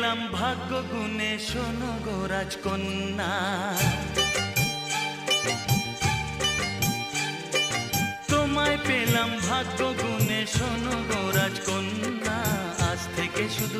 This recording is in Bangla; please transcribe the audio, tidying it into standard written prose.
পেলাম ভাগ্য গুণে, শোনো গো রাজকন্যা। তোমায় পেলাম ভাগ্য গুণে, শোনো গো রাজকন্যা। আজ থেকে শুধু